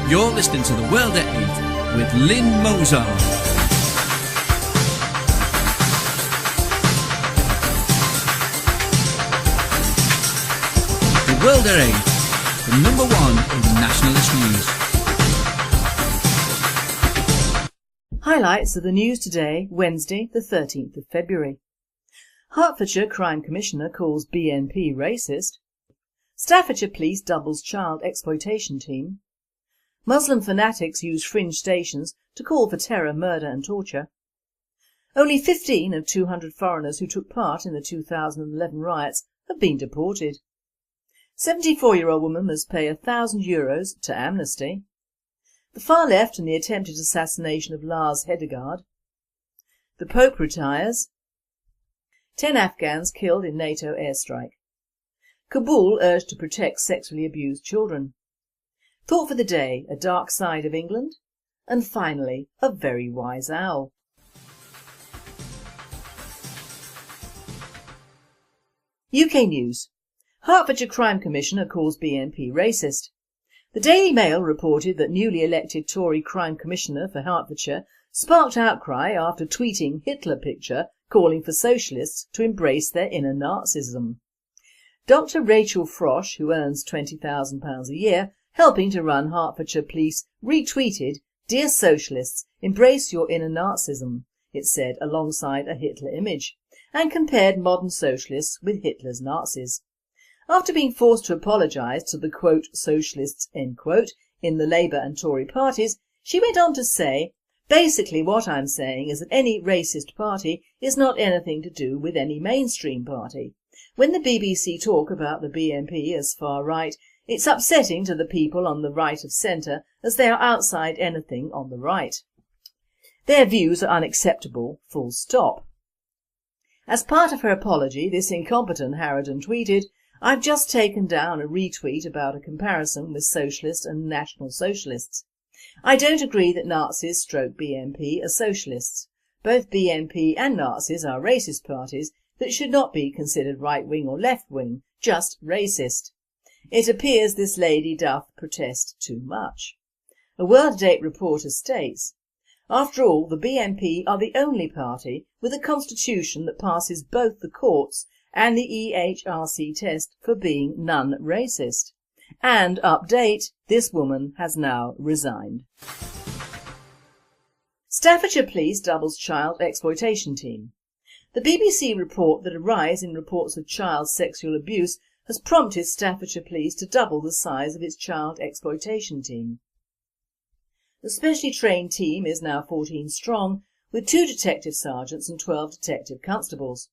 You're listening to The World at 8 with Lynn Mozart. The World at 8, the number one in nationalist news. Highlights of the news today, Wednesday the 13th of February. Hertfordshire Crime Commissioner calls BNP racist. Staffordshire Police doubles child exploitation team. Muslim fanatics use fringe stations to call for terror, murder and torture. Only 15 of 200 foreigners who took part in the 2011 riots have been deported. 74-year-old woman must pay €1,000 to Amnesty. The far left and the attempted assassination of Lars Hedegaard. The Pope retires. 10 Afghans killed in NATO airstrike. Kabul urged to protect sexually abused children. Thought for the day, a dark side of England. And finally, a very wise owl. UK News. Hertfordshire Crime Commissioner calls BNP racist. The Daily Mail reported that newly elected Tory Crime Commissioner for Hertfordshire sparked outcry after tweeting Hitler picture calling for socialists to embrace their inner Nazism. Dr Rachel Frosh, who earns £20,000 a year, helping to run Hertfordshire Police, retweeted, "Dear Socialists, embrace your inner Nazism," it said alongside a Hitler image, and compared modern socialists with Hitler's Nazis. After being forced to apologise to the quote socialists end quote in the Labour and Tory parties, she went on to say, "Basically what I'm saying is that any racist party is not anything to do with any mainstream party. When the BBC talk about the BNP as far right, it's upsetting to the people on the right of centre as they are outside anything on the right. Their views are unacceptable, full stop." As part of her apology, this incompetent harridan tweeted, "I've just taken down a retweet about a comparison with socialist and national socialists. I don't agree that Nazis / BNP are socialists. Both BNP and Nazis are racist parties that should not be considered right-wing or left-wing, just racist. It appears this lady doth protest too much." A World at 8 reporter states, "After all, the BNP are the only party with a constitution that passes both the courts and the EHRC test for being non-racist. And update, this woman has now resigned." Staffordshire Police doubles child exploitation team. The BBC report that a rise in reports of child sexual abuse has prompted Staffordshire Police to double the size of its child exploitation team. The specially trained team is now 14 strong, with 2 detective sergeants and 12 detective constables.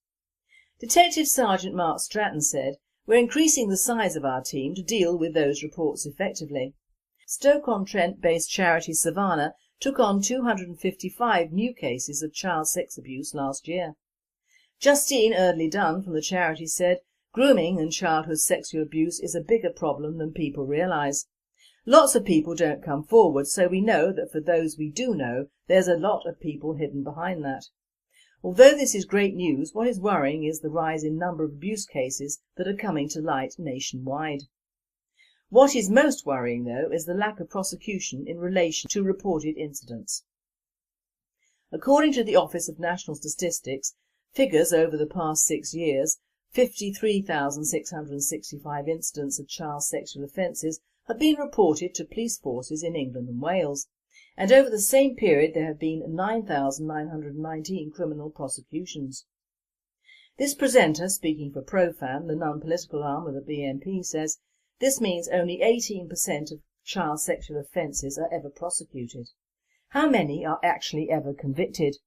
Detective Sergeant Mark Stratton said, "We're increasing the size of our team to deal with those reports effectively." Stoke-on-Trent based charity Savannah took on 255 new cases of child sex abuse last year. Justine Eardley-Dunn from the charity said, "Grooming and childhood sexual abuse is a bigger problem than people realise. Lots of people don't come forward, so we know that for those we do know, there's a lot of people hidden behind that." Although this is great news, what is worrying is the rise in number of abuse cases that are coming to light nationwide. What is most worrying, though, is the lack of prosecution in relation to reported incidents. According to the Office of National Statistics, figures over the past 6 years, 53,665 incidents of child sexual offences have been reported to police forces in England and Wales, and over the same period there have been 9,919 criminal prosecutions. This presenter, speaking for ProFam, the non-political arm of the BNP, says, "This means only 18% of child sexual offences are ever prosecuted. How many are actually ever convicted?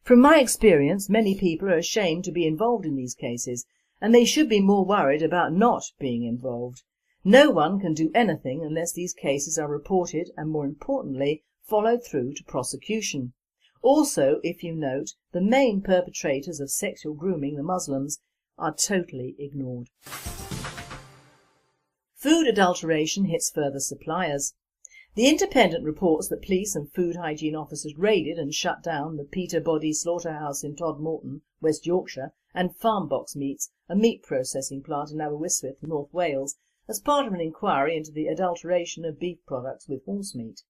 From my experience, many people are ashamed to be involved in these cases, and they should be more worried about not being involved. No one can do anything unless these cases are reported and, more importantly, followed through to prosecution. Also, if you note, the main perpetrators of sexual grooming, the Muslims, are totally ignored." Food adulteration hits further suppliers. The Independent reports that police and food hygiene officers raided and shut down the Peterbody slaughterhouse in Todmorden, West Yorkshire, and Farm Box Meats, a meat processing plant in Aberystwyth, North Wales, as part of an inquiry into the adulteration of beef products with horse meat.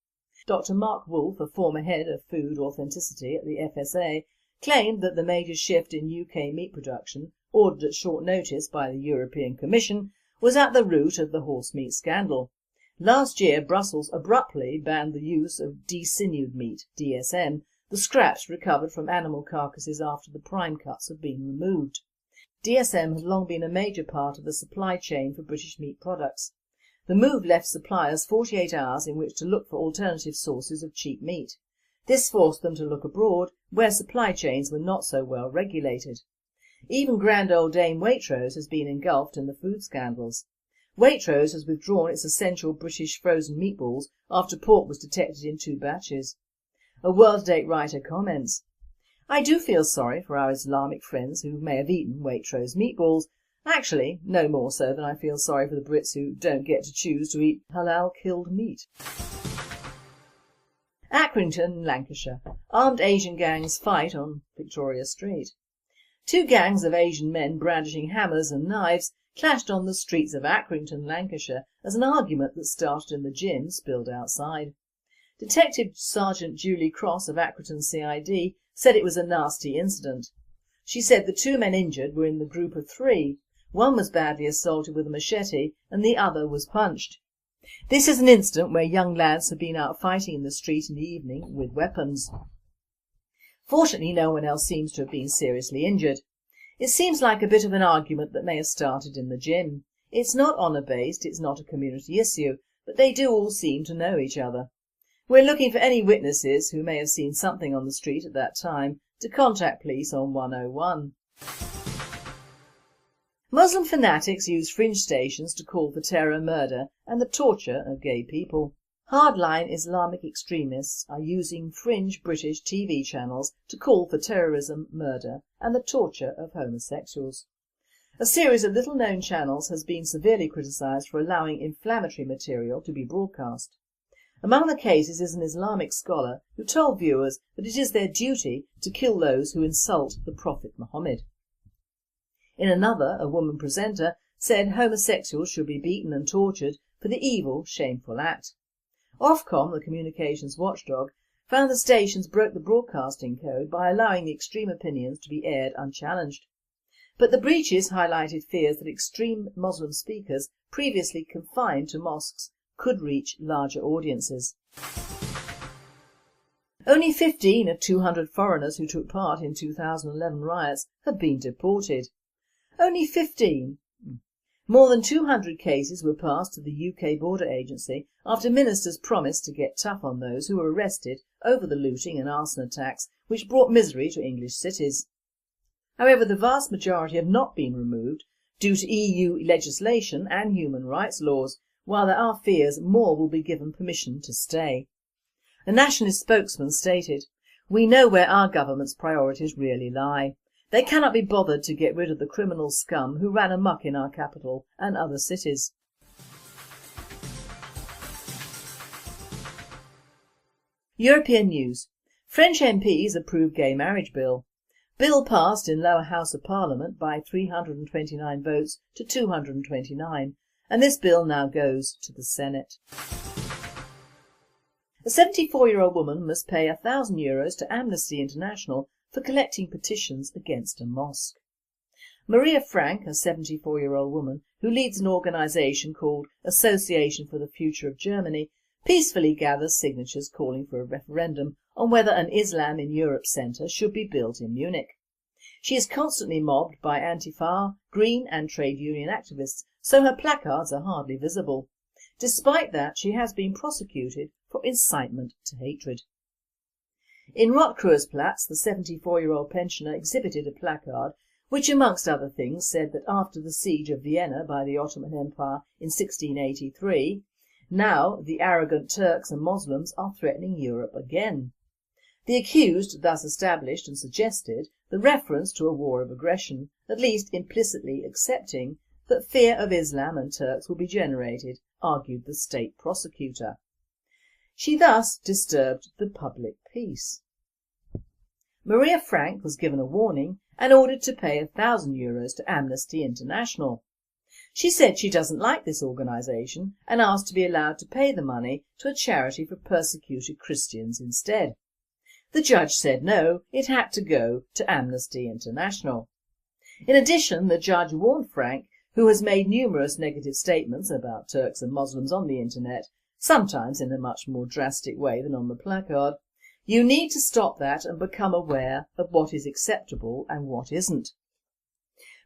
Dr Mark Wolfe, a former head of food authenticity at the FSA, claimed that the major shift in UK meat production, ordered at short notice by the European Commission, was at the root of the horse meat scandal. Last year, Brussels abruptly banned the use of desinued meat, DSM, the scraps recovered from animal carcasses after the prime cuts have been removed. DSM has long been a major part of the supply chain for British meat products. The move left suppliers 48 hours in which to look for alternative sources of cheap meat. This forced them to look abroad, where supply chains were not so well regulated. Even grand old Dame Waitrose has been engulfed in the food scandals. Waitrose has withdrawn its essential British frozen meatballs after pork was detected in 2 batches. A World Date writer comments, "I do feel sorry for our Islamic friends who may have eaten Waitrose meatballs. Actually, no more so than I feel sorry for the Brits who don't get to choose to eat halal killed meat." Accrington, Lancashire. Armed Asian gangs fight on Victoria Street. 2 gangs of Asian men brandishing hammers and knives clashed on the streets of Accrington, Lancashire, as an argument that started in the gym spilled outside. Detective Sergeant Julie Cross of Accrington CID said it was a nasty incident. She said the 2 men injured were in the group of 3. One was badly assaulted with a machete and the other was punched. This is an incident where young lads have been out fighting in the street in the evening with weapons. Fortunately, no one else seems to have been seriously injured. It seems like a bit of an argument that may have started in the gym. It's not honour-based, it's not a community issue, but they do all seem to know each other. We're looking for any witnesses who may have seen something on the street at that time to contact police on 101. Muslim fanatics use fringe stations to call for terror, murder and the torture of gay people. Hardline Islamic extremists are using fringe British TV channels to call for terrorism, murder and the torture of homosexuals. A series of little-known channels has been severely criticised for allowing inflammatory material to be broadcast. Among the cases is an Islamic scholar who told viewers that it is their duty to kill those who insult the Prophet Muhammad. In another, a woman presenter said homosexuals should be beaten and tortured for the evil, shameful act. Ofcom, the communications watchdog, found the stations broke the broadcasting code by allowing the extreme opinions to be aired unchallenged. But the breaches highlighted fears that extreme Muslim speakers previously confined to mosques could reach larger audiences. Only 15 of 200 foreigners who took part in 2011 riots have been deported. Only 15! More than 200 cases were passed to the UK Border Agency after ministers promised to get tough on those who were arrested over the looting and arson attacks which brought misery to English cities. However, the vast majority have not been removed due to EU legislation and human rights laws, while there are fears more will be given permission to stay. A nationalist spokesman stated, "We know where our government's priorities really lie. They cannot be bothered to get rid of the criminal scum who ran amok in our capital and other cities." European news. French MPs approve gay marriage bill. Bill passed in lower house of parliament by 329 votes to 229, and this bill now goes to the Senate. A 74-year-old woman must pay €1,000 to Amnesty International for collecting petitions against a mosque. Maria Frank, a 74-year-old woman who leads an organisation called Association for the Future of Germany, peacefully gathers signatures calling for a referendum on whether an Islam in Europe centre should be built in Munich. She is constantly mobbed by Antifa, Green and trade union activists, so her placards are hardly visible. Despite that, she has been prosecuted for incitement to hatred. In Rotkreuzplatz, the 74-year-old pensioner exhibited a placard which, amongst other things, said that after the siege of Vienna by the Ottoman Empire in 1683, now the arrogant Turks and Muslims are threatening Europe again. The accused thus established and suggested the reference to a war of aggression, at least implicitly accepting that fear of Islam and Turks will be generated, argued the state prosecutor. She thus disturbed the public peace. Maria Frank was given a warning and ordered to pay €1,000 to Amnesty International. She said she doesn't like this organisation and asked to be allowed to pay the money to a charity for persecuted Christians instead. The judge said no, it had to go to Amnesty International. In addition, the judge warned Frank, who has made numerous negative statements about Turks and Muslims on the internet, sometimes in a much more drastic way than on the placard, "You need to stop that and become aware of what is acceptable and what isn't."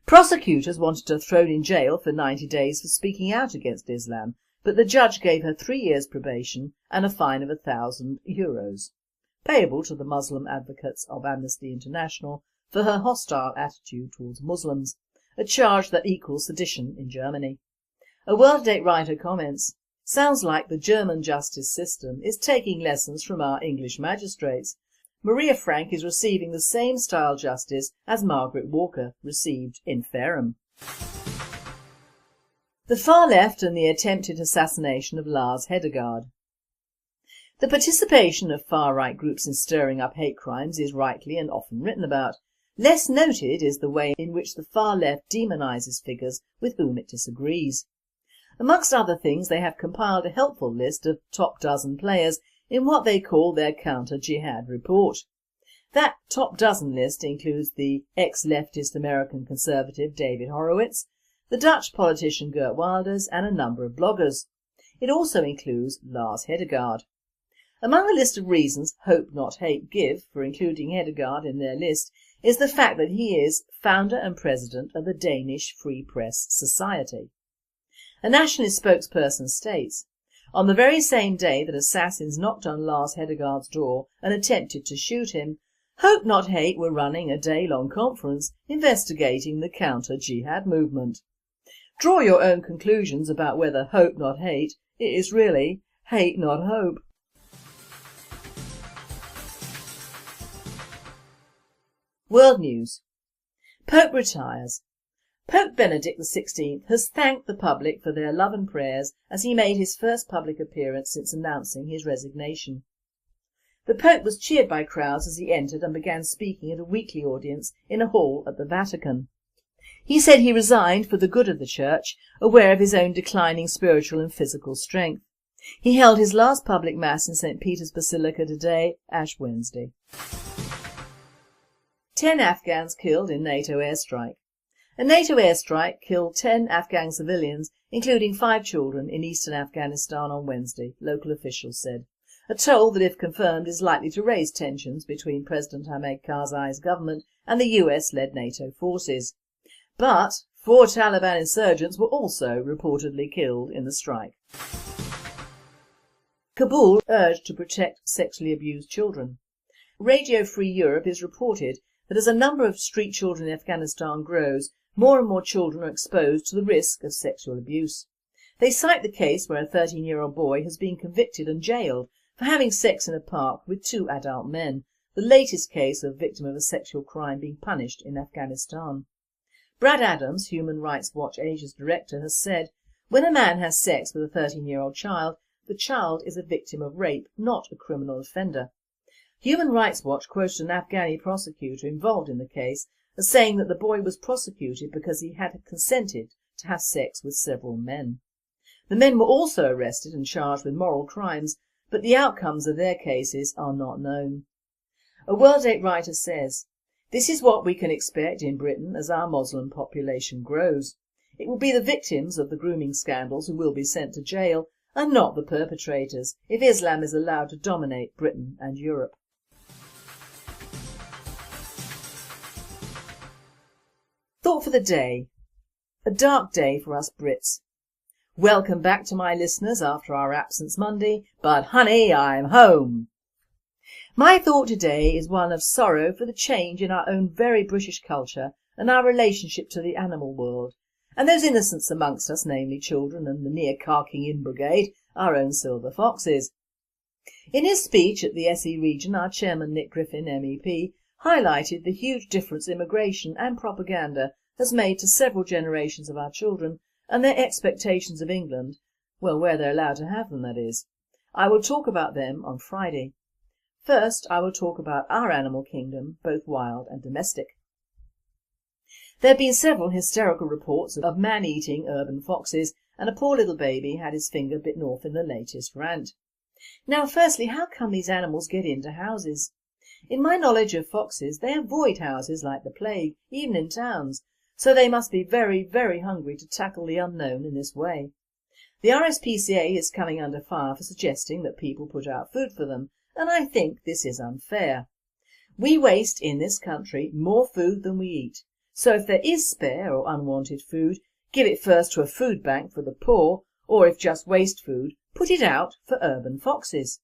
Prosecutors wanted her thrown in jail for 90 days for speaking out against Islam, but the judge gave her 3 years probation and a fine of €1,000, payable to the Muslim advocates of Amnesty International for her hostile attitude towards Muslims, a charge that equals sedition in Germany. A World-Date writer comments, "Sounds like the German justice system is taking lessons from our English magistrates. Maria Frank is receiving the same style justice as Margaret Walker received in Fareham." The far left and the attempted assassination of Lars Hedegaard. The participation of far-right groups in stirring up hate crimes is rightly and often written about. Less noted is the way in which the far left demonises figures with whom it disagrees. Amongst other things, they have compiled a helpful list of top dozen players in what they call their counter-jihad report. That top dozen list includes the ex-leftist American conservative David Horowitz, the Dutch politician Geert Wilders and a number of bloggers. It also includes Lars Hedegaard. Among the list of reasons Hope Not Hate give for including Hedegaard in their list is the fact that he is founder and president of the Danish Free Press Society. A nationalist spokesperson states, "On the very same day that assassins knocked on Lars Hedegaard's door and attempted to shoot him, Hope Not Hate were running a day-long conference investigating the counter-jihad movement." Draw your own conclusions about whether Hope Not Hate is really Hate Not Hope. World News. Pope retires. Pope Benedict XVI has thanked the public for their love and prayers as he made his first public appearance since announcing his resignation. The Pope was cheered by crowds as he entered and began speaking at a weekly audience in a hall at the Vatican. He said he resigned for the good of the Church, aware of his own declining spiritual and physical strength. He held his last public mass in St. Peter's Basilica today, Ash Wednesday. 10 Afghans killed in NATO airstrike. A NATO airstrike killed 10 Afghan civilians, including 5 children, in eastern Afghanistan on Wednesday, local officials said. A toll that, if confirmed, is likely to raise tensions between President Hamid Karzai's government and the US-led NATO forces. But 4 Taliban insurgents were also reportedly killed in the strike. Kabul urged to protect sexually abused children. Radio Free Europe is reported that as a number of street children in Afghanistan grows, more and more children are exposed to the risk of sexual abuse. They cite the case where a 13-year-old boy has been convicted and jailed for having sex in a park with 2 adult men, the latest case of a victim of a sexual crime being punished in Afghanistan. Brad Adams, Human Rights Watch Asia's director, has said, "When a man has sex with a 13-year-old child, the child is a victim of rape, not a criminal offender." Human Rights Watch quoted an Afghani prosecutor involved in the case as saying that the boy was prosecuted because he had consented to have sex with several men. The men were also arrested and charged with moral crimes, but the outcomes of their cases are not known. A World-Date writer says, "This is what we can expect in Britain as our Muslim population grows. It will be the victims of the grooming scandals who will be sent to jail, and not the perpetrators, if Islam is allowed to dominate Britain and Europe." Thought for the day. A dark day for us Brits. Welcome back to my listeners after our absence Monday, but honey, I'm home. My thought today is one of sorrow for the change in our own very British culture and our relationship to the animal world, and those innocents amongst us, namely children and the near carking in brigade, our own silver foxes. In his speech at the SE region, our chairman Nick Griffin, MEP, highlighted the huge difference immigration and propaganda has made to several generations of our children and their expectations of England, well, where they're allowed to have them, that is. I will talk about them on Friday. First, I will talk about our animal kingdom, both wild and domestic. There have been several hysterical reports of man-eating urban foxes, and a poor little baby had his finger bitten off in the latest rant. Now firstly, how come these animals get into houses? In my knowledge of foxes, they avoid houses like the plague, even in towns, so they must be very, very hungry to tackle the unknown in this way. The RSPCA is coming under fire for suggesting that people put out food for them, and I think this is unfair. We waste in this country more food than we eat, so if there is spare or unwanted food, give it first to a food bank for the poor, or if just waste food, put it out for urban foxes.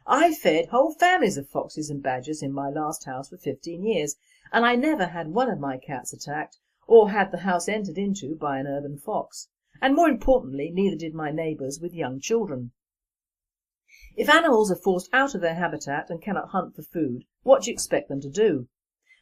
I fed whole families of foxes and badgers in my last house for 15 years, and I never had one of my cats attacked or had the house entered into by an urban fox, and more importantly, neither did my neighbours with young children. If animals are forced out of their habitat and cannot hunt for food, what do you expect them to do?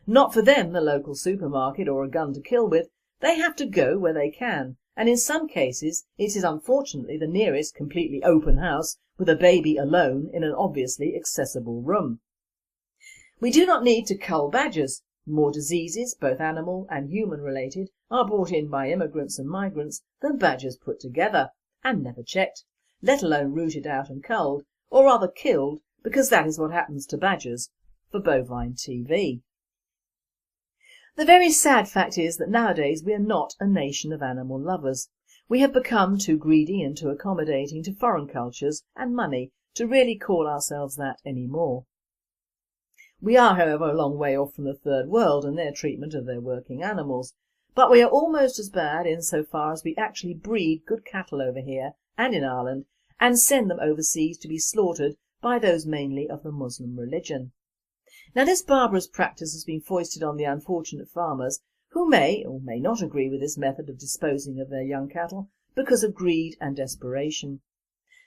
Not for them the local supermarket or a gun to kill with. They have to go where they can, and in some cases it is unfortunately the nearest completely open house with a baby alone in an obviously accessible room. We do not need to cull badgers. More diseases, both animal and human related, are brought in by immigrants and migrants than badgers put together, and never checked, let alone rooted out and culled, or rather killed, because that is what happens to badgers, for bovine TV. The very sad fact is that nowadays we are not a nation of animal lovers. We have become too greedy and too accommodating to foreign cultures and money to really call ourselves that anymore. We are, however, a long way off from the third world and their treatment of their working animals, but we are almost as bad insofar as we actually breed good cattle over here and in Ireland and send them overseas to be slaughtered by those mainly of the Muslim religion. Now this barbarous practice has been foisted on the unfortunate farmers who may or may not agree with this method of disposing of their young cattle because of greed and desperation.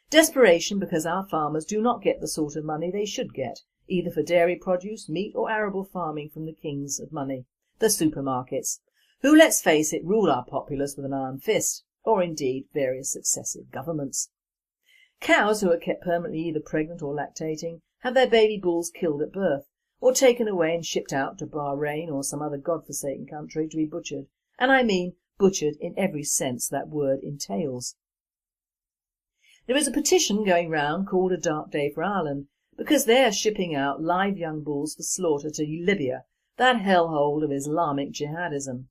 Desperation because our farmers do not get the sort of money they should get, either for dairy produce, meat or arable farming from the kings of money, the supermarkets, who, let's face it, rule our populace with an iron fist, or indeed various successive governments. Cows who are kept permanently either pregnant or lactating have their baby bulls killed at birth, or taken away and shipped out to Bahrain or some other godforsaken country to be butchered, and I mean butchered in every sense that word entails. There is a petition going round called A Dark Day for Ireland, because they are shipping out live young bulls for slaughter to Libya, that hellhole of Islamic jihadism.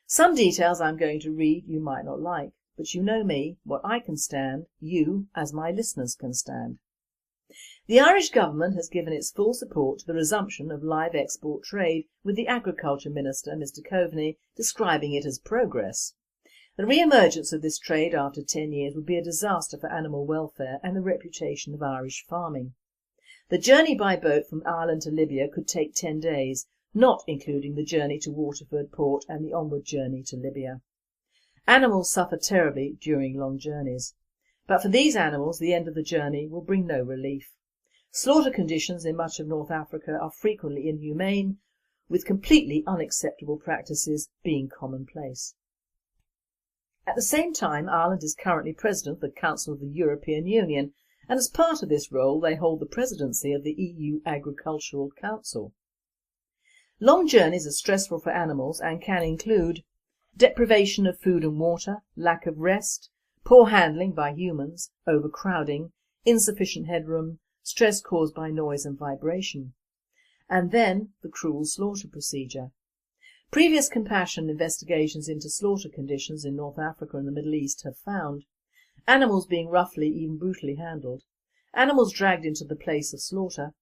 Some details I'm going to read you might not like, but you know me, what I can stand, you, as my listeners, can stand. The Irish government has given its full support to the resumption of live export trade, with the Agriculture Minister, Mr Coveney, describing it as progress. The re-emergence of this trade after 10 years would be a disaster for animal welfare and the reputation of Irish farming. The journey by boat from Ireland to Libya could take 10 days, not including the journey to Waterford port and the onward journey to Libya. Animals suffer terribly during long journeys, but for these animals the end of the journey will bring no relief. Slaughter conditions in much of North Africa are frequently inhumane, with completely unacceptable practices being commonplace. At the same time, Ireland is currently President of the Council of the European Union, and as part of this role they hold the presidency of the EU Agricultural Council. Long journeys are stressful for animals and can include deprivation of food and water, lack of rest, poor handling by humans, overcrowding, insufficient headroom, stress caused by noise and vibration. And then the cruel slaughter procedure. Previous compassion investigations into slaughter conditions in North Africa and the Middle East have found animals being roughly, even brutally handled, animals dragged into the place of slaughter,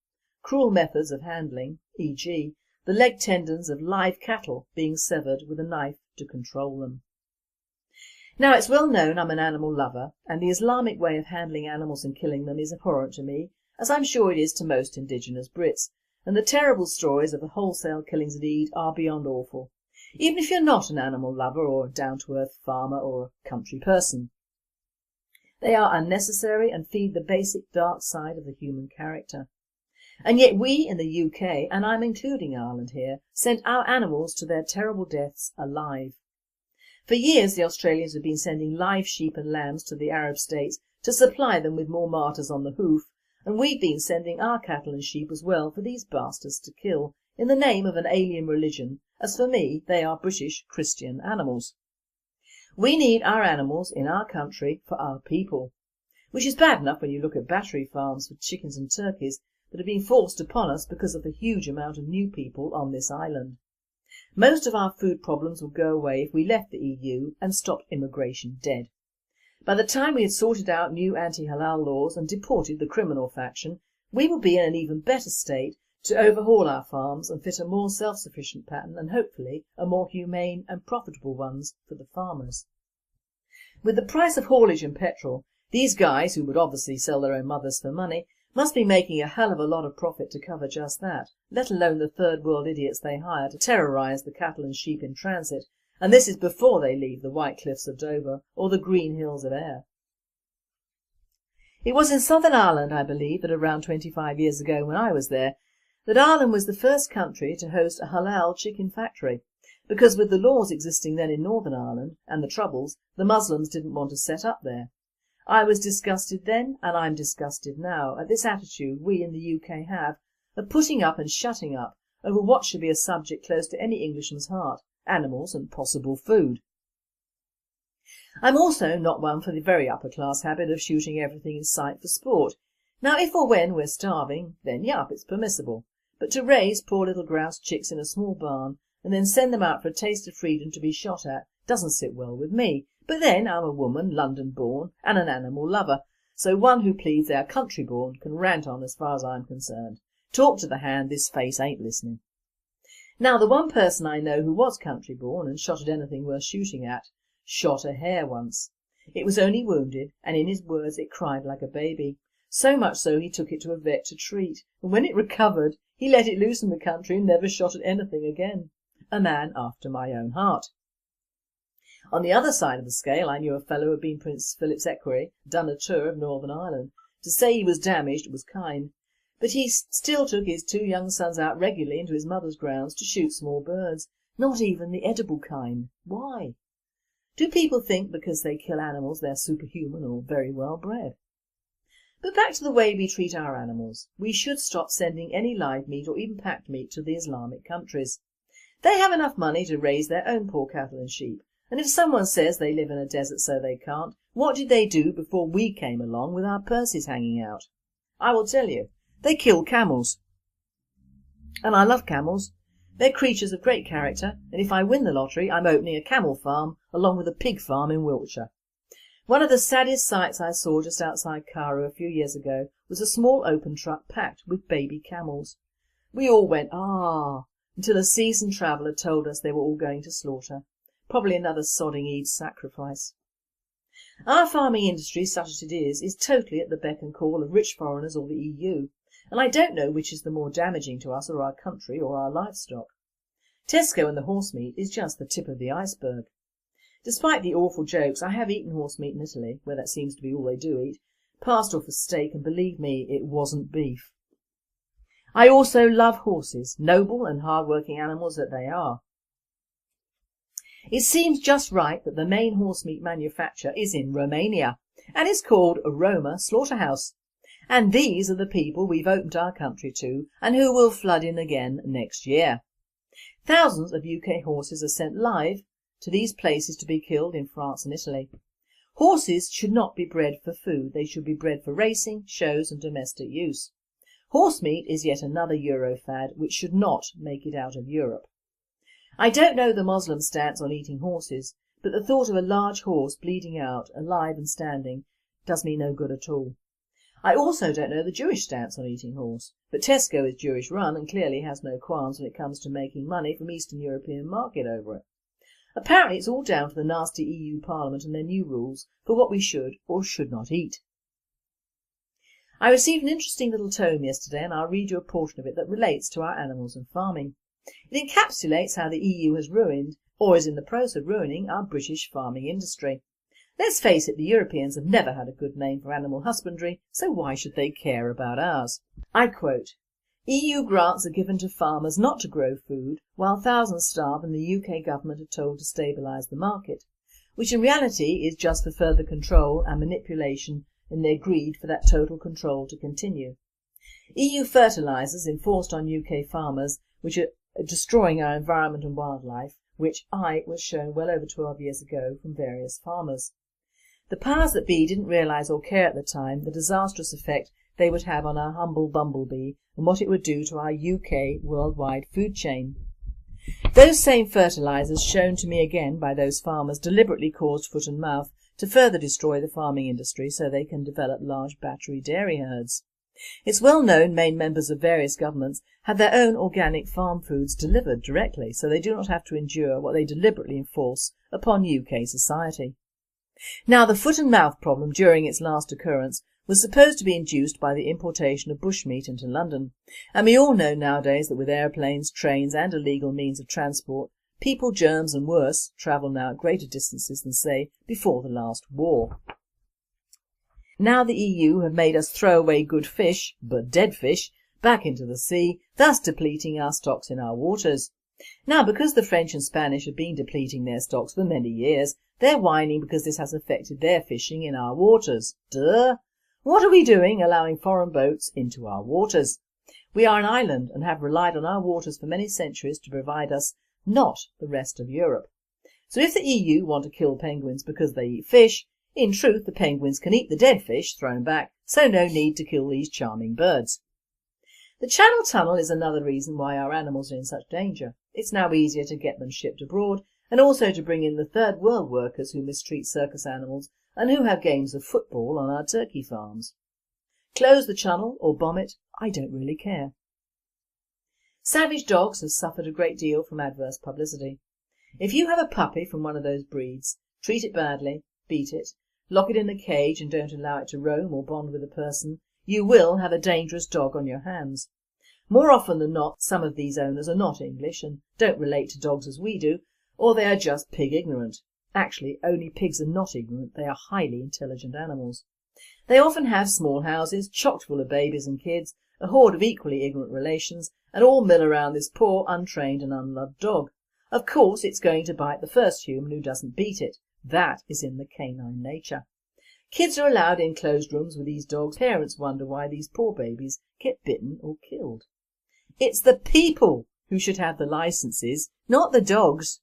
cruel methods of handling, e.g. the leg tendons of live cattle being severed with a knife to control them. Now it's well known I'm an animal lover, and the Islamic way of handling animals and killing them is abhorrent to me, as I'm sure it is to most indigenous Brits, and the terrible stories of the wholesale killings at Eid are beyond awful, even if you're not an animal lover or a down-to-earth farmer or a country person. They are unnecessary and feed the basic dark side of the human character. And yet we in the UK, and I'm including Ireland here, sent our animals to their terrible deaths alive. For years the Australians have been sending live sheep and lambs to the Arab states to supply them with more martyrs on the hoof, and we've been sending our cattle and sheep as well for these bastards to kill in the name of an alien religion as for me they are British Christian animals. We need our animals in our country for our people, which is bad enough when you look at battery farms for chickens and turkeys that have been forced upon us because of the huge amount of new people on this island. Most of our food problems would go away if we left the EU and stopped immigration dead. By the time we had sorted out new anti-halal laws and deported the criminal faction, we will be in an even better state to overhaul our farms and fit a more self-sufficient pattern and hopefully a more humane and profitable ones for the farmers. With the price of haulage and petrol, these guys, who would obviously sell their own mothers for money, must be making a hell of a lot of profit to cover just that, let alone the third world idiots they hire to terrorise the cattle and sheep in transit, and this is before they leave the white cliffs of Dover or the green hills of Ayr. It was in Southern Ireland, I believe, that around 25 years ago when I was there, that Ireland was the first country to host a halal chicken factory, because with the laws existing then in Northern Ireland and the Troubles, the Muslims didn't want to set up there. I was disgusted then, and I'm disgusted now, at this attitude we in the UK have of putting up and shutting up over what should be a subject close to any Englishman's heart, animals and possible food. I'm also not one for the very upper class habit of shooting everything in sight for sport. Now if or when we're starving, then yup, it's permissible. But to raise poor little grouse chicks in a small barn and then send them out for a taste of freedom to be shot at doesn't sit well with me. But then I'm a woman, London born, and an animal lover, so one who pleads they are country born can rant on as far as I'm concerned. Talk to the hand, this face ain't listening. Now the one person I know who was country born and shot at anything worth shooting at, shot a hare once. It was only wounded, and in his words it cried like a baby. So much so he took it to a vet to treat, and when it recovered he let it loose in the country and never shot at anything again. A man after my own heart. On the other side of the scale I knew a fellow who had been Prince Philip's equerry, done a tour of Northern Ireland. To say he was damaged was kind, but he still took his 2 young sons out regularly into his mother's grounds to shoot small birds, not even the edible kind. Why? Do people think because they kill animals they're superhuman or very well bred? But back to the way we treat our animals. We should stop sending any live meat or even packed meat to the Islamic countries. They have enough money to raise their own poor cattle and sheep, and if someone says they live in a desert so they can't, what did they do before we came along with our purses hanging out? I will tell you, they killed camels. And I love camels. They're creatures of great character, and if I win the lottery I'm opening a camel farm along with a pig farm in Wiltshire. One of the saddest sights I saw just outside Cairo a few years ago was a small open truck packed with baby camels. We all went, ah, until a seasoned traveller told us they were all going to slaughter. Probably another sodding Eid sacrifice. Our farming industry, such as it is totally at the beck and call of rich foreigners or the EU, and I don't know which is the more damaging to us or our country or our livestock. Tesco and the horse meat is just the tip of the iceberg. Despite the awful jokes, I have eaten horse meat in Italy, where that seems to be all they do eat, passed off as steak, and believe me, it wasn't beef. I also love horses, noble and hard-working animals that they are. It seems just right that the main horse meat manufacturer is in Romania, and is called Roma Slaughterhouse. And these are the people we've opened our country to, and who will flood in again next year. Thousands of UK horses are sent live to these places to be killed in France and Italy. Horses should not be bred for food, they should be bred for racing, shows and domestic use. Horse meat is yet another Euro fad which should not make it out of Europe. I don't know the Muslim stance on eating horses, but the thought of a large horse bleeding out, alive and standing, does me no good at all. I also don't know the Jewish stance on eating horse, but Tesco is Jewish run and clearly has no qualms when it comes to making money from Eastern European market over it. Apparently it's all down to the nasty EU Parliament and their new rules for what we should or should not eat. I received an interesting little tome yesterday and I'll read you a portion of it that relates to our animals and farming. It encapsulates how the EU has ruined, or is in the process of ruining, our British farming industry. Let's face it, the Europeans have never had a good name for animal husbandry, so why should they care about ours? I quote, EU grants are given to farmers not to grow food, while thousands starve and the UK government are told to stabilise the market, which in reality is just for further control and manipulation in their greed for that total control to continue. EU fertilisers enforced on UK farmers, which are destroying our environment and wildlife, which I was shown well over 12 years ago from various farmers. The powers that be didn't realise or care at the time the disastrous effect they would have on our humble bumblebee and what it would do to our UK worldwide food chain. Those same fertilisers shown to me again by those farmers deliberately caused foot and mouth to further destroy the farming industry so they can develop large battery dairy herds. It's well known main members of various governments have their own organic farm foods delivered directly, so they do not have to endure what they deliberately enforce upon UK society. Now, the foot and mouth problem during its last occurrence was supposed to be induced by the importation of bushmeat into London, and we all know nowadays that with airplanes, trains and illegal means of transport, people, germs and worse travel now at greater distances than, say, before the last war. Now the EU have made us throw away good fish, but dead fish, back into the sea, thus depleting our stocks in our waters. Now, because the French and Spanish have been depleting their stocks for many years, they're whining because this has affected their fishing in our waters. Duh! What are we doing allowing foreign boats into our waters? We are an island and have relied on our waters for many centuries to provide us, not the rest of Europe. So if the EU want to kill penguins because they eat fish, in truth the penguins can eat the dead fish thrown back, so no need to kill these charming birds. The Channel Tunnel is another reason why our animals are in such danger. It's now easier to get them shipped abroad and also to bring in the third world workers who mistreat circus animals and who have games of football on our turkey farms. Close the channel or bomb it, I don't really care. Savage dogs have suffered a great deal from adverse publicity. If you have a puppy from one of those breeds, treat it badly, beat it, lock it in a cage and don't allow it to roam or bond with a person, you will have a dangerous dog on your hands. More often than not, some of these owners are not English and don't relate to dogs as we do, or they are just pig ignorant. Actually, only pigs are not ignorant, they are highly intelligent animals. They often have small houses, chock full of babies and kids, a horde of equally ignorant relations, and all mill around this poor, untrained and unloved dog. Of course it's going to bite the first human who doesn't beat it. That is in the canine nature. Kids are allowed in closed rooms with these dogs. Parents wonder why these poor babies get bitten or killed. It's the people who should have the licenses, not the dogs.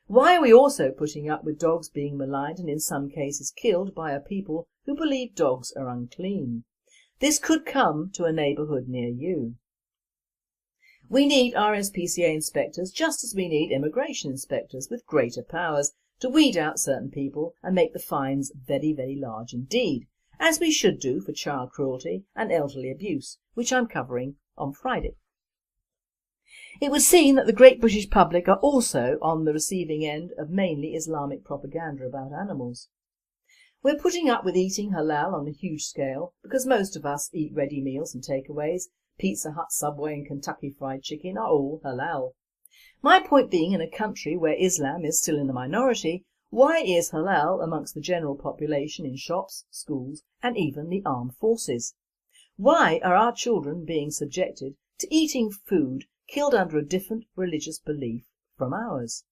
Why are we also putting up with dogs being maligned and in some cases killed by a people who believe dogs are unclean? This could come to a neighbourhood near you. We need RSPCA inspectors just as we need immigration inspectors with greater powers to weed out certain people and make the fines very, very large indeed, as we should do for child cruelty and elderly abuse, which I'm covering on Friday. It was seen that the great British public are also on the receiving end of mainly Islamic propaganda about animals. We're putting up with eating halal on a huge scale because most of us eat ready meals and takeaways. Pizza Hut, Subway and Kentucky Fried Chicken are all halal. My point being, in a country where Islam is still in the minority, why is halal amongst the general population in shops, schools and even the armed forces? Why are our children being subjected to eating food killed under a different religious belief from ours?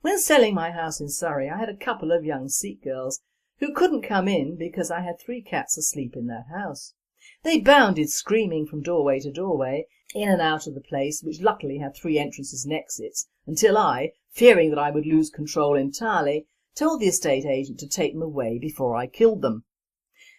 When selling my house in Surrey, I had a couple of young Sikh girls who couldn't come in because I had 3 cats asleep in that house. They bounded screaming from doorway to doorway, in and out of the place, which luckily had 3 entrances and exits, until I, fearing that I would lose control entirely, told the estate agent to take them away before I killed them.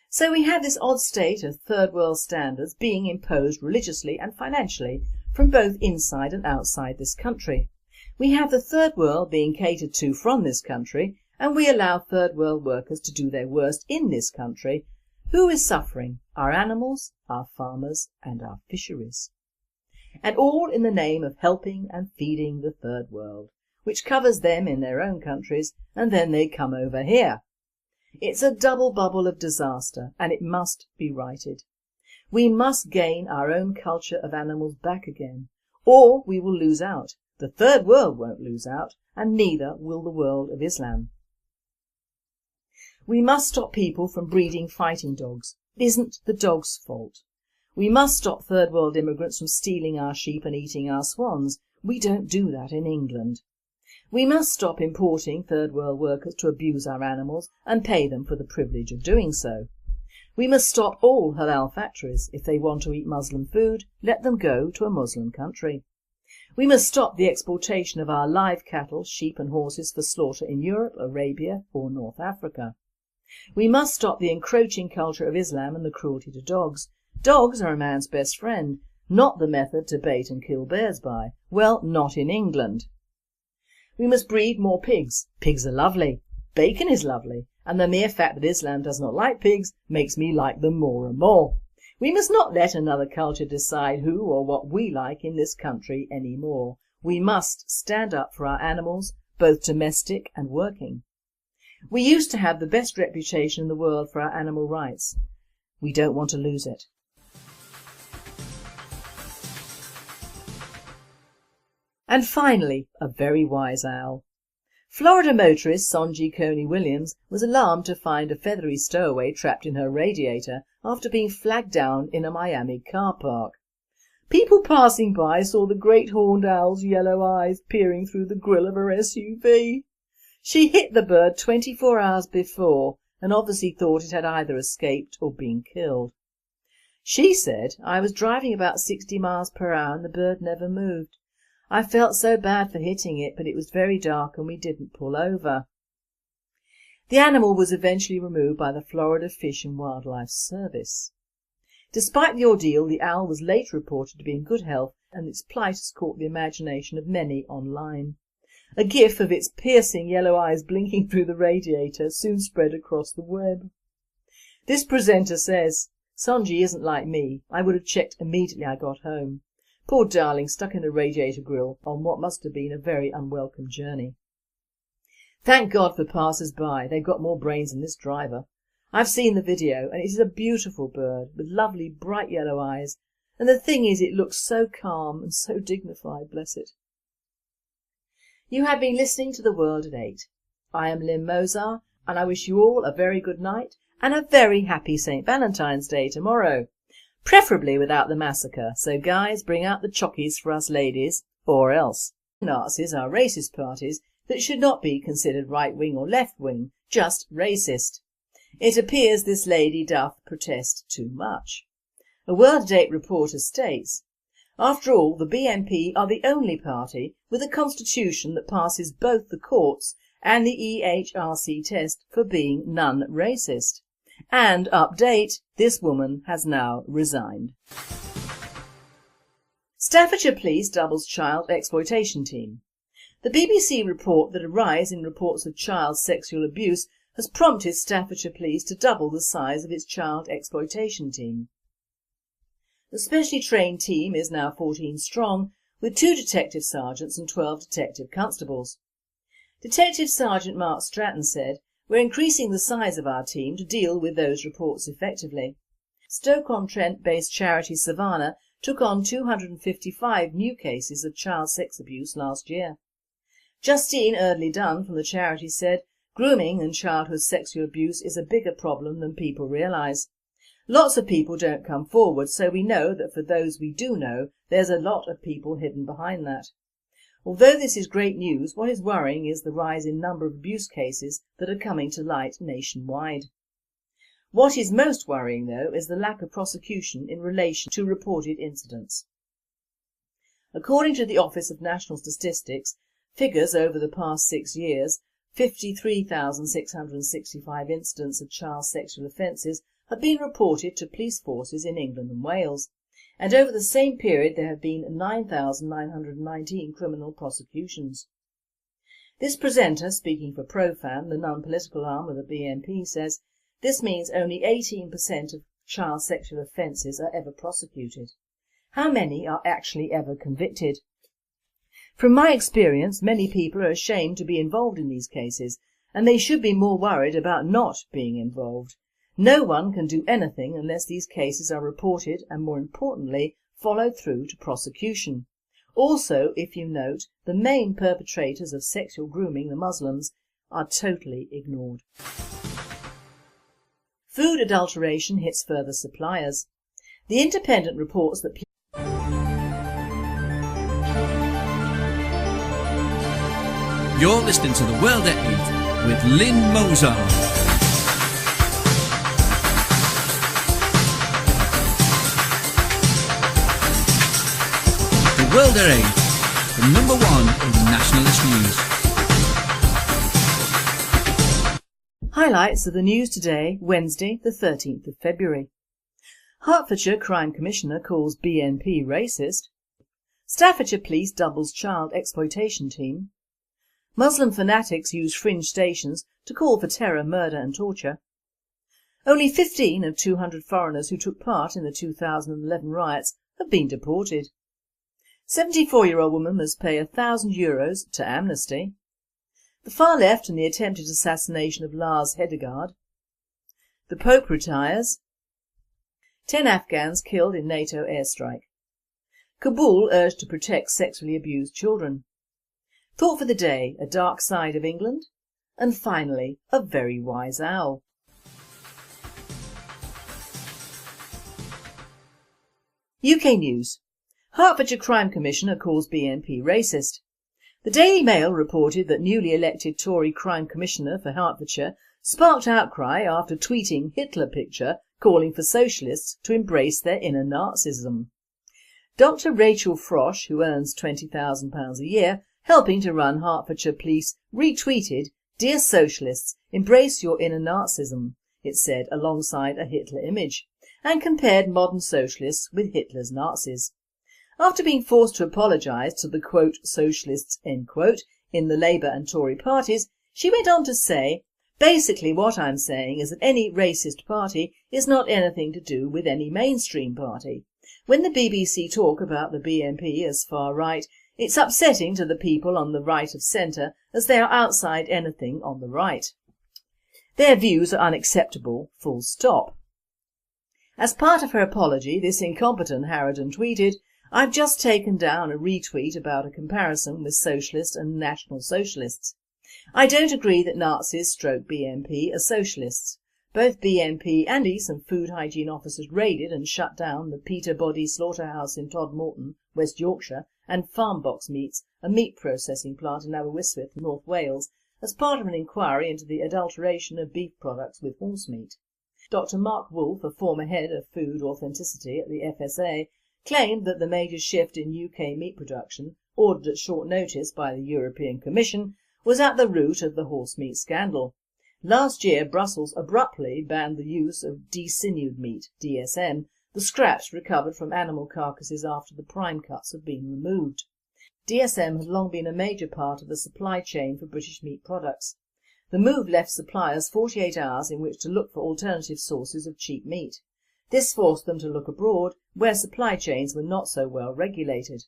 So we had this odd state of third world standards being imposed religiously and financially from both inside and outside this country. We have the third world being catered to from this country, and we allow third world workers to do their worst in this country. Who is suffering? Our animals, our farmers and our fisheries. And all in the name of helping and feeding the third world, which covers them in their own countries and then they come over here. It's a double bubble of disaster and it must be righted. We must gain our own culture of animals back again, or we will lose out. The third world won't lose out, and neither will the world of Islam. We must stop people from breeding fighting dogs. It isn't the dog's fault. We must stop third world immigrants from stealing our sheep and eating our swans. We don't do that in England. We must stop importing third world workers to abuse our animals and pay them for the privilege of doing so. We must stop all halal factories. If they want to eat Muslim food, let them go to a Muslim country. We must stop the exportation of our live cattle, sheep and horses for slaughter in Europe, Arabia or North Africa. We must stop the encroaching culture of Islam and the cruelty to dogs. Dogs are a man's best friend, not the method to bait and kill bears by. Well, not in England. We must breed more pigs. Pigs are lovely. Bacon is lovely. And the mere fact that Islam does not like pigs makes me like them more and more. We must not let another culture decide who or what we like in this country anymore. We must stand up for our animals, both domestic and working. We used to have the best reputation in the world for our animal rights. We don't want to lose it. And finally, a very wise owl. Florida motorist Sonji Coney Williams was alarmed to find a feathery stowaway trapped in her radiator after being flagged down in a Miami car park. People passing by saw the great horned owl's yellow eyes peering through the grille of her SUV. She hit the bird 24 hours before and obviously thought it had either escaped or been killed. She said, "I was driving about 60 miles per hour and the bird never moved. I felt so bad for hitting it, but it was very dark and we didn't pull over." The animal was eventually removed by the Florida Fish and Wildlife Service. Despite the ordeal, the owl was later reported to be in good health and its plight has caught the imagination of many online. A gif of its piercing yellow eyes blinking through the radiator soon spread across the web. This presenter says, "Sonji isn't like me. I would have checked immediately I got home. Poor darling, stuck in a radiator grill on what must have been a very unwelcome journey." Thank God for passers-by. They've got more brains than this driver. I've seen the video and it is a beautiful bird with lovely bright yellow eyes, and the thing is it looks so calm and so dignified, bless it. You have been listening to The World at 8. I am Lynn Mozart and I wish you all a very good night and a very happy St. Valentine's Day tomorrow. Preferably without the massacre, so guys, bring out the chockies for us ladies, or else. Nazis are racist parties that should not be considered right-wing or left-wing, just racist. It appears this lady doth protest too much. A World at 8 reporter states, "After all, the BNP are the only party with a constitution that passes both the courts and the EHRC test for being non-racist. And update, this woman has now resigned." Staffordshire Police doubles child exploitation team. The BBC report that a rise in reports of child sexual abuse has prompted Staffordshire Police to double the size of its child exploitation team. The specially trained team is now 14 strong, with 2 detective sergeants and 12 detective constables. Detective Sergeant Mark Stratton said, "We're increasing the size of our team to deal with those reports effectively." Stoke-on-Trent based charity Savannah took on 255 new cases of child sex abuse last year. Justine Eardley-Dunn from the charity said, "Grooming and childhood sexual abuse is a bigger problem than people realise. Lots of people don't come forward, so we know that for those we do know, there's a lot of people hidden behind that. Although this is great news, what is worrying is the rise in number of abuse cases that are coming to light nationwide. What is most worrying, though, is the lack of prosecution in relation to reported incidents. According to the Office of National Statistics, figures over the past 6 years, 53,665 incidents of child sexual offences have been reported to police forces in England and Wales, and over the same period there have been 9,919 criminal prosecutions. This presenter, speaking for ProFam, the non-political arm of the BNP, says this means only 18% of child sexual offences are ever prosecuted. How many are actually ever convicted? From my experience, many people are ashamed to be involved in these cases, and they should be more worried about not being involved. No one can do anything unless these cases are reported and, more importantly, followed through to prosecution. Also, if you note, the main perpetrators of sexual grooming, the Muslims, are totally ignored. Food adulteration hits further suppliers. The Independent reports that You're listening to The World at 8 with Lynn Mozart. The World at 8 to number 1 in nationalist news. Highlights of the news today, Wednesday the 13th of February. Hertfordshire Crime Commissioner calls BNP racist. Staffordshire Police doubles child exploitation team. Muslim fanatics use fringe stations to call for terror, murder and torture. Only 15 of 200 foreigners who took part in the 2011 riots have been deported. 74-year-old woman must pay €1,000 to Amnesty. The far left and the attempted assassination of Lars Hedegaard. The Pope retires. 10 Afghans killed in NATO airstrike. Kabul urged to protect sexually abused children. Thought for the day, a dark side of England. And finally, a very wise owl. UK News. Hertfordshire Crime Commissioner calls BNP racist. The Daily Mail reported that newly elected Tory Crime Commissioner for Hertfordshire sparked outcry after tweeting Hitler picture calling for Socialists to embrace their inner Nazism. Dr Rachel Frosh, who earns £20,000 a year, helping to run Hertfordshire Police, retweeted, "Dear Socialists, embrace your inner Nazism," it said alongside a Hitler image, and compared modern socialists with Hitler's Nazis. After being forced to apologise to the quote socialists end quote in the Labour and Tory parties, she went on to say, "Basically what I'm saying is that any racist party is not anything to do with any mainstream party. When the BBC talk about the BNP as far right, it's upsetting to the people on the right of centre as they are outside anything on the right. Their views are unacceptable, full stop." As part of her apology, this incompetent harridan tweeted, "I've just taken down a retweet about a comparison with socialist and national socialists. I don't agree that Nazis stroke BNP are socialists. Both BNP and police and food hygiene officers raided and shut down the Peterbody slaughterhouse in Todmorden, West Yorkshire, and Farm Box Meats, a meat processing plant in Aberystwyth, North Wales, as part of an inquiry into the adulteration of beef products with horse meat. Dr Mark Wolfe, a former head of food authenticity at the FSA, claimed that the major shift in UK meat production, ordered at short notice by the European Commission, was at the root of the horse meat scandal. Last year, Brussels abruptly banned the use of desinued meat, DSM, the scraps recovered from animal carcasses after the prime cuts have been removed. DSM has long been a major part of the supply chain for British meat products. The move left suppliers 48 hours in which to look for alternative sources of cheap meat. This forced them to look abroad, where supply chains were not so well regulated.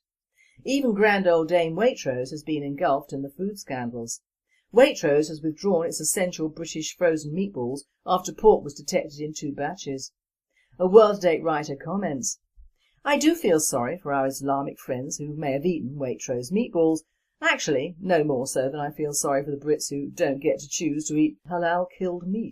Even grand old Dame Waitrose has been engulfed in the food scandals. Waitrose has withdrawn its essential British frozen meatballs after pork was detected in 2 batches. A World Date writer comments, "I do feel sorry for our Islamic friends who may have eaten Waitrose meatballs. Actually, no more so than I feel sorry for the Brits who don't get to choose to eat halal killed meat."